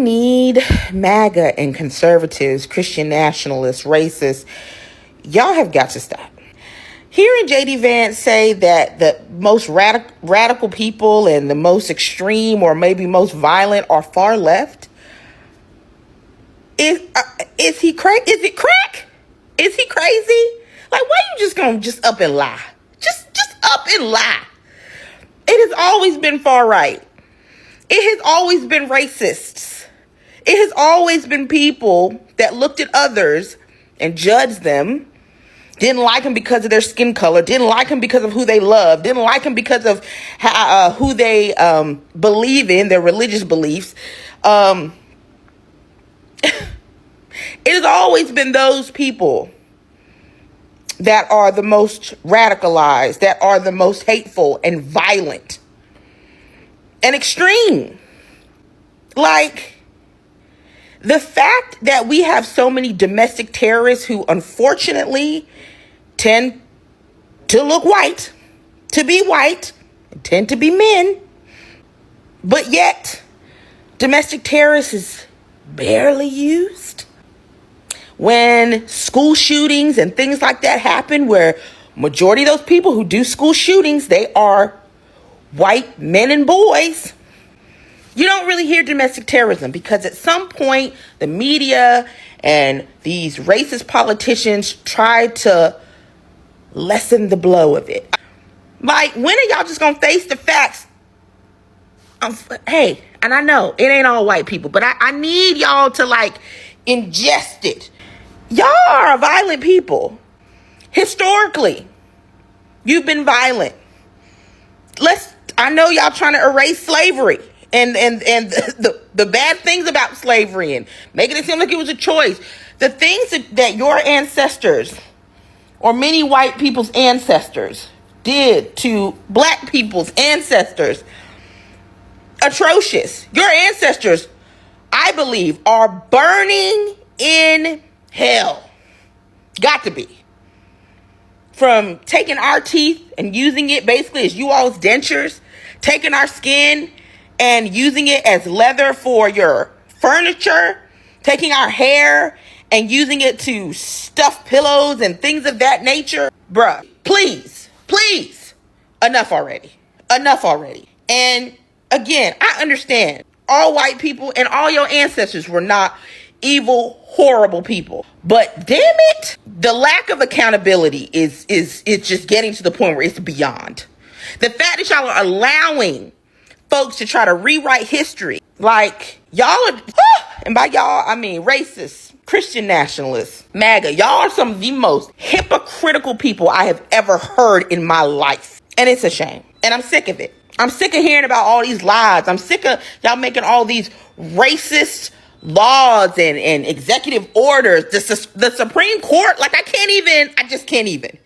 need MAGA and conservatives, Christian nationalists, racists. Y'all have got to stop. Hearing J.D. Vance say that the most radical people and the most extreme or maybe most violent are far left, is he crazy? Is it crack? Is he crazy? Like, why you just gonna just up and lie? Just up and lie. It has always been far right. It has always been racists. It has always been people that looked at others and judged them, didn't like them because of their skin color, didn't like them because of who they love, didn't like them because of who they believe in, their religious beliefs. It has always been those people that are the most radicalized, that are the most hateful and violent and extreme. Like, the fact that we have so many domestic terrorists who unfortunately tend to look white, to be white, and tend to be men, but yet domestic terrorists is barely used. When school shootings and things like that happen, where majority of those people who do school shootings, they are white men and boys, you don't really hear domestic terrorism, because at some point the media and these racist politicians try to lessen the blow of it. Like, when are y'all just gonna face the facts? Hey, and I know it ain't all white people, but I need y'all to like ingest it. Y'all are a violent people. Historically, you've been violent. I know y'all trying to erase slavery and the bad things about slavery and making it seem like it was a choice. The things that your ancestors or many white people's ancestors did to black people's ancestors, atrocious. Your ancestors, I believe, are burning in hell. Got to be. From taking our teeth and using it basically as you all's dentures, taking our skin and using it as leather for your furniture, taking our hair and using it to stuff pillows and things of that nature. Bruh, please, enough already. And again, I understand all white people and all your ancestors were not evil, horrible people. But damn it, the lack of accountability is just getting to the point where it's beyond. The fact that y'all are allowing folks to try to rewrite history, like y'all are, and by y'all I mean racists, Christian nationalists, MAGA. Y'all are some of the most hypocritical people I have ever heard in my life. And it's a shame. And I'm sick of it. I'm sick of hearing about all these lies. I'm sick of y'all making all these racist laws and executive orders. The Supreme Court, like I just can't even.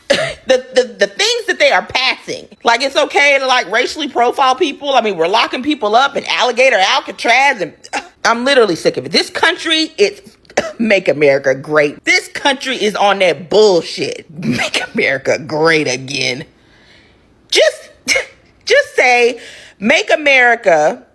the things that they are passing, like it's okay to like racially profile people. I mean, we're locking people up in Alligator, Alcatraz, and I'm literally sick of it. This country, it's make America great. This country is on that bullshit. Make America great again. Just say, make America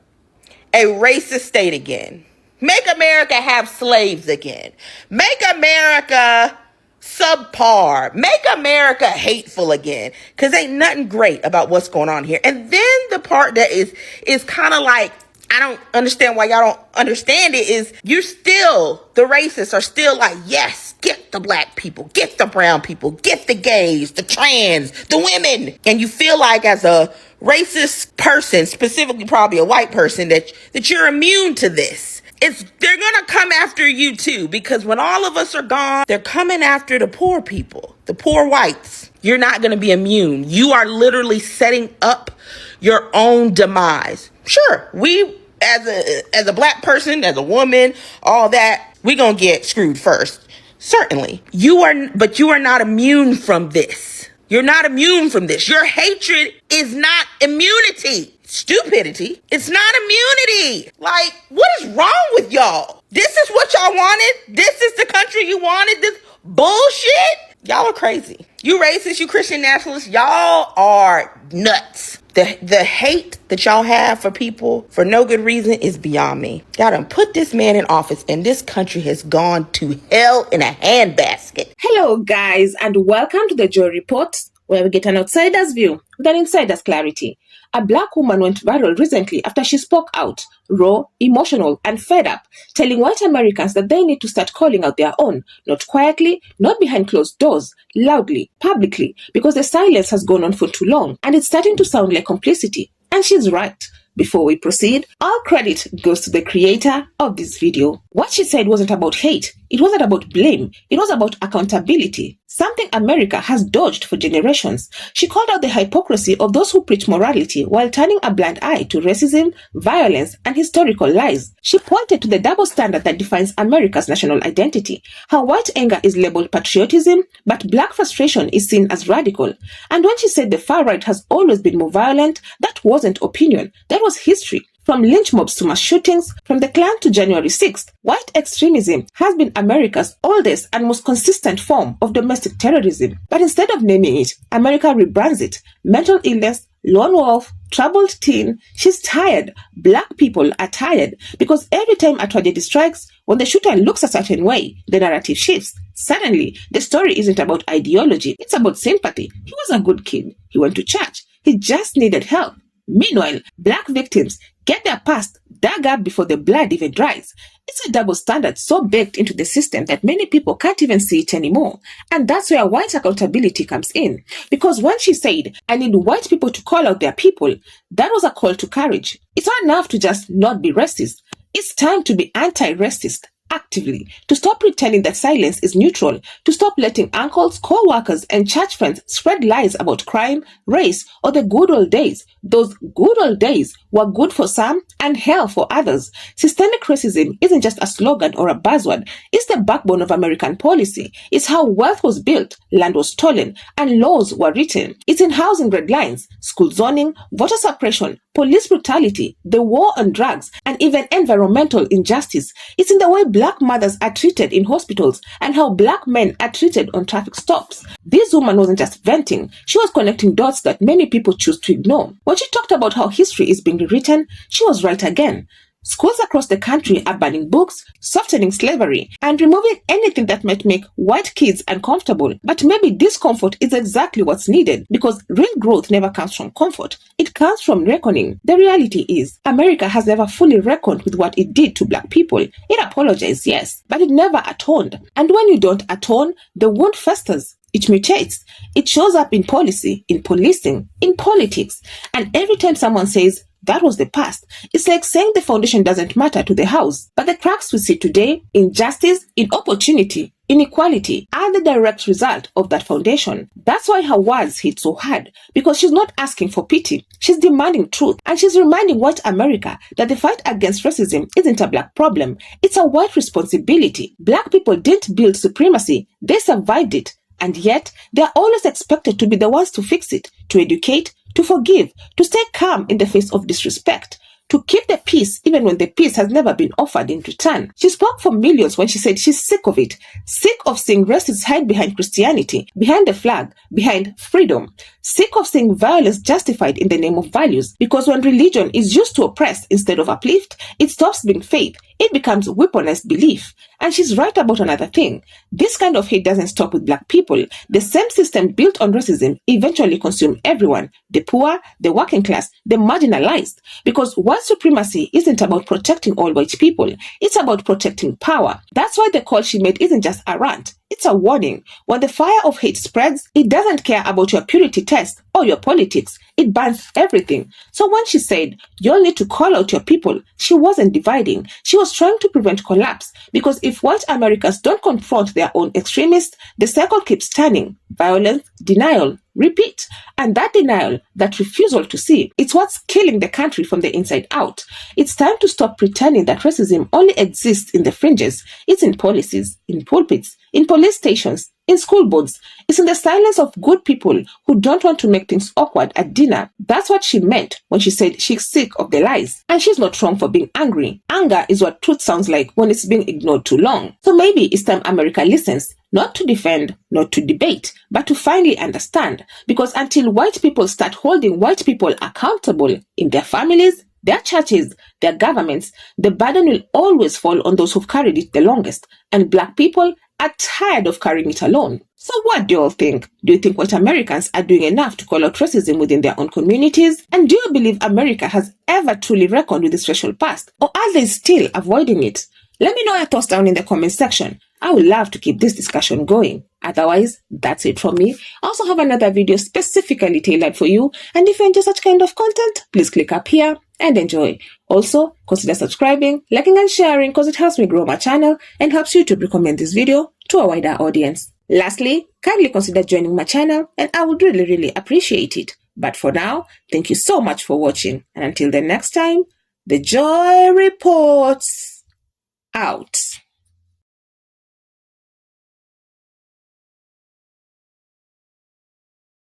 a racist state again. Make America have slaves again. Make America subpar. Make America hateful again. Because ain't nothing great about what's going on here. And then the part that is kind of like, I don't understand why y'all don't understand it, is the racists are still like, yes, get the black people, get the brown people, get the gays, the trans, the women. And you feel like as a racist person, specifically probably a white person, that you're immune to this. They're gonna come after you too, because when all of us are gone, they're coming after the poor people, the poor whites. You're not gonna be immune. You are literally setting up your own demise. Sure, we as a black person, as a woman, all that, we gonna get screwed first. Certainly. But you are not immune from this. You're not immune from this. Your hatred is not immunity. Stupidity. It's not immunity. Like, what is wrong with y'all? This is what y'all wanted? This is the country you wanted? This bullshit? Y'all are crazy. You racist, you Christian nationalists, y'all are nuts. The hate that y'all have for people for no good reason is beyond me. Y'all done put this man in office and this country has gone to hell in a handbasket. Hello guys, and welcome to the Joy Report, where we get an outsider's view with an insider's clarity. A black woman went viral recently after she spoke out, raw, emotional, and fed up, telling white Americans that they need to start calling out their own, not quietly, not behind closed doors, loudly, publicly, because the silence has gone on for too long, and it's starting to sound like complicity. And she's right. Before we proceed, all credit goes to the creator of this video. What she said wasn't about hate, it wasn't about blame, it was about accountability. Something America has dodged for generations. She called out the hypocrisy of those who preach morality while turning a blind eye to racism, violence, and historical lies. She pointed to the double standard that defines America's national identity, how white anger is labeled patriotism, but black frustration is seen as radical. And when she said the far right has always been more violent, that wasn't opinion, that was history. From lynch mobs to mass shootings, from the Klan to January 6th, white extremism has been America's oldest and most consistent form of domestic terrorism. But instead of naming it, America rebrands it. Mental illness, lone wolf, troubled teen. She's tired. Black people are tired because every time a tragedy strikes, when the shooter looks a certain way, the narrative shifts. Suddenly, the story isn't about ideology, it's about sympathy. He was a good kid. He went to church. He just needed help. Meanwhile, black victims get their past dug up before the blood even dries. It's a double standard so baked into the system that many people can't even see it anymore. And that's where white accountability comes in. Because when she said, I need white people to call out their people, that was a call to courage. It's not enough to just not be racist. It's time to be anti-racist. Actively, to stop pretending that silence is neutral, to stop letting uncles, co-workers, and church friends spread lies about crime, race, or the good old days. Those good old days were good for some and hell for others. Systemic racism isn't just a slogan or a buzzword. It's the backbone of American policy. It's how wealth was built, land was stolen, and laws were written. It's in housing red lines, school zoning, voter suppression, police brutality, the war on drugs, and even environmental injustice. It's in the way black mothers are treated in hospitals and how black men are treated on traffic stops. This woman wasn't just venting, she was connecting dots that many people choose to ignore. When she talked about how history is being rewritten, she was right again. Schools across the country are banning books, softening slavery, and removing anything that might make white kids uncomfortable. But maybe discomfort is exactly what's needed, because real growth never comes from comfort. It comes from reckoning. The reality is, America has never fully reckoned with what it did to black people. It apologized, yes, but it never atoned. And when you don't atone, the wound festers. It mutates. It shows up in policy, in policing, in politics. And every time someone says, that was the past, it's like saying the foundation doesn't matter to the house. But the cracks we see today, injustice, inopportunity, inequality, are the direct result of that foundation. That's why her words hit so hard, because she's not asking for pity. She's demanding truth, and she's reminding white America that the fight against racism isn't a black problem. It's a white responsibility. Black people didn't build supremacy, they survived it. And yet, they're always expected to be the ones to fix it, to educate, to forgive, to stay calm in the face of disrespect, to keep the peace even when the peace has never been offered in return. She spoke for millions when she said she's sick of it, sick of seeing racists hide behind Christianity, behind the flag, behind freedom, sick of seeing violence justified in the name of values. Because when religion is used to oppress instead of uplift, it stops being faith. It becomes weaponized belief. And she's right about another thing. This kind of hate doesn't stop with black people. The same system built on racism eventually consumes everyone, the poor, the working class, the marginalized. Because white supremacy isn't about protecting all white people. It's about protecting power. That's why the call she made isn't just a rant. It's a warning. When the fire of hate spreads, it doesn't care about your purity test or your politics. It burns everything. So when she said, you'll need to call out your people, she wasn't dividing. She was trying to prevent collapse. Because if white Americans don't confront their own extremists, the cycle keeps turning. Violence, denial, repeat. And that denial, that refusal to see, it's what's killing the country from the inside out. It's time to stop pretending that racism only exists in the fringes. It's in policies, in pulpits, in police stations, in school boards. It's in the silence of good people who don't want to make things awkward at dinner. That's what she meant when she said she's sick of the lies. And she's not wrong for being angry. Anger is what truth sounds like when it's being ignored too long. So maybe it's time America listens, not to defend, not to debate, but to finally understand. Because until white people start holding white people accountable in their families, their churches, their governments, the burden will always fall on those who've carried it the longest. And black people are tired of carrying it alone. So what do you all think? Do you think white Americans are doing enough to call out racism within their own communities? And do you believe America has ever truly reckoned with its racial past? Or are they still avoiding it? Let me know your thoughts down in the comment section. I would love to keep this discussion going. Otherwise, that's it from me. I also have another video specifically tailored for you. And if you enjoy such kind of content, please click up here and enjoy. Also, consider subscribing, liking and sharing because it helps me grow my channel and helps YouTube recommend this video to a wider audience. Lastly, kindly consider joining my channel and I would really appreciate it. But for now, thank you so much for watching. And until the next time, the Joy Reports out.